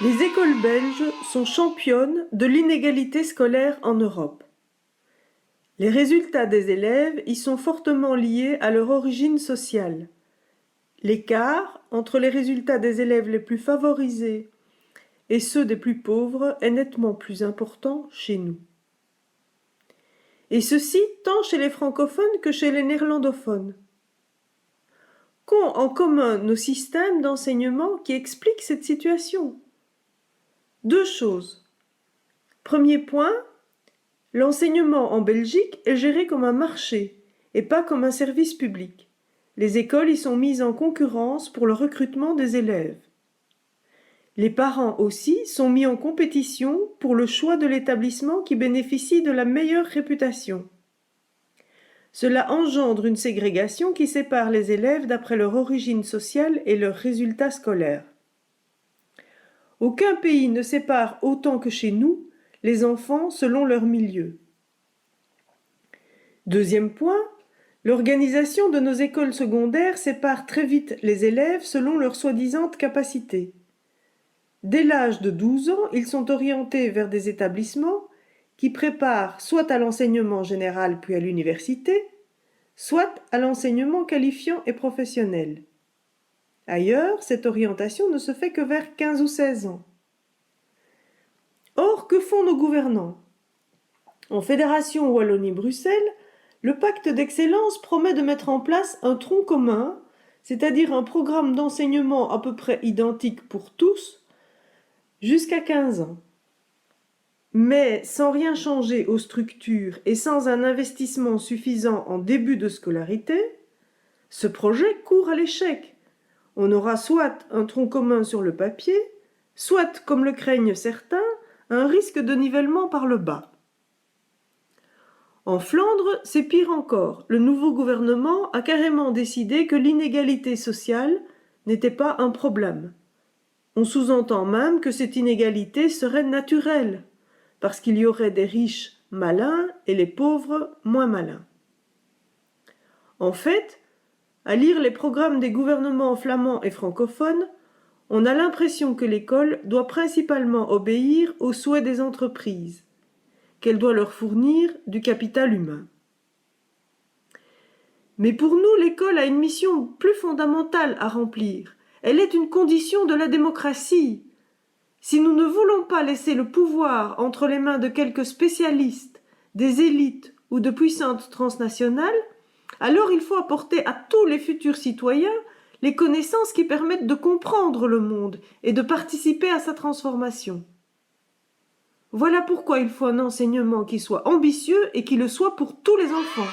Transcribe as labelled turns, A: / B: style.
A: Les écoles belges sont championnes de l'inégalité scolaire en Europe. Les résultats des élèves y sont fortement liés à leur origine sociale. L'écart entre les résultats des élèves les plus favorisés et ceux des plus pauvres est nettement plus important chez nous. Et ceci tant chez les francophones que chez les néerlandophones. Qu'ont en commun nos systèmes d'enseignement qui expliquent cette situation? Deux choses. Premier point, l'enseignement en Belgique est géré comme un marché et pas comme un service public. Les écoles y sont mises en concurrence pour le recrutement des élèves. Les parents aussi sont mis en compétition pour le choix de l'établissement qui bénéficie de la meilleure réputation. Cela engendre une ségrégation qui sépare les élèves d'après leur origine sociale et leurs résultats scolaires. Aucun pays ne sépare autant que chez nous les enfants selon leur milieu. Deuxième point, l'organisation de nos écoles secondaires sépare très vite les élèves selon leurs soi-disant capacités. Dès l'âge de 12 ans, ils sont orientés vers des établissements qui préparent soit à l'enseignement général puis à l'université, soit à l'enseignement qualifiant et professionnel. Ailleurs, cette orientation ne se fait que vers 15 ou 16 ans. Or, que font nos gouvernants? En Fédération Wallonie-Bruxelles, le pacte d'excellence promet de mettre en place un tronc commun, c'est-à-dire un programme d'enseignement à peu près identique pour tous, jusqu'à 15 ans. Mais sans rien changer aux structures et sans un investissement suffisant en début de scolarité, ce projet court à l'échec. On aura soit un tronc commun sur le papier, soit, comme le craignent certains, un risque de nivellement par le bas. En Flandre, c'est pire encore. Le nouveau gouvernement a carrément décidé que l'inégalité sociale n'était pas un problème. On sous-entend même que cette inégalité serait naturelle, parce qu'il y aurait des riches malins et les pauvres moins malins. En fait, à lire les programmes des gouvernements flamands et francophones, on a l'impression que l'école doit principalement obéir aux souhaits des entreprises, qu'elle doit leur fournir du capital humain. Mais pour nous, l'école a une mission plus fondamentale à remplir. Elle est une condition de la démocratie. Si nous ne voulons pas laisser le pouvoir entre les mains de quelques spécialistes, des élites ou de puissantes transnationales, alors il faut apporter à tous les futurs citoyens les connaissances qui permettent de comprendre le monde et de participer à sa transformation. Voilà pourquoi il faut un enseignement qui soit ambitieux et qui le soit pour tous les enfants.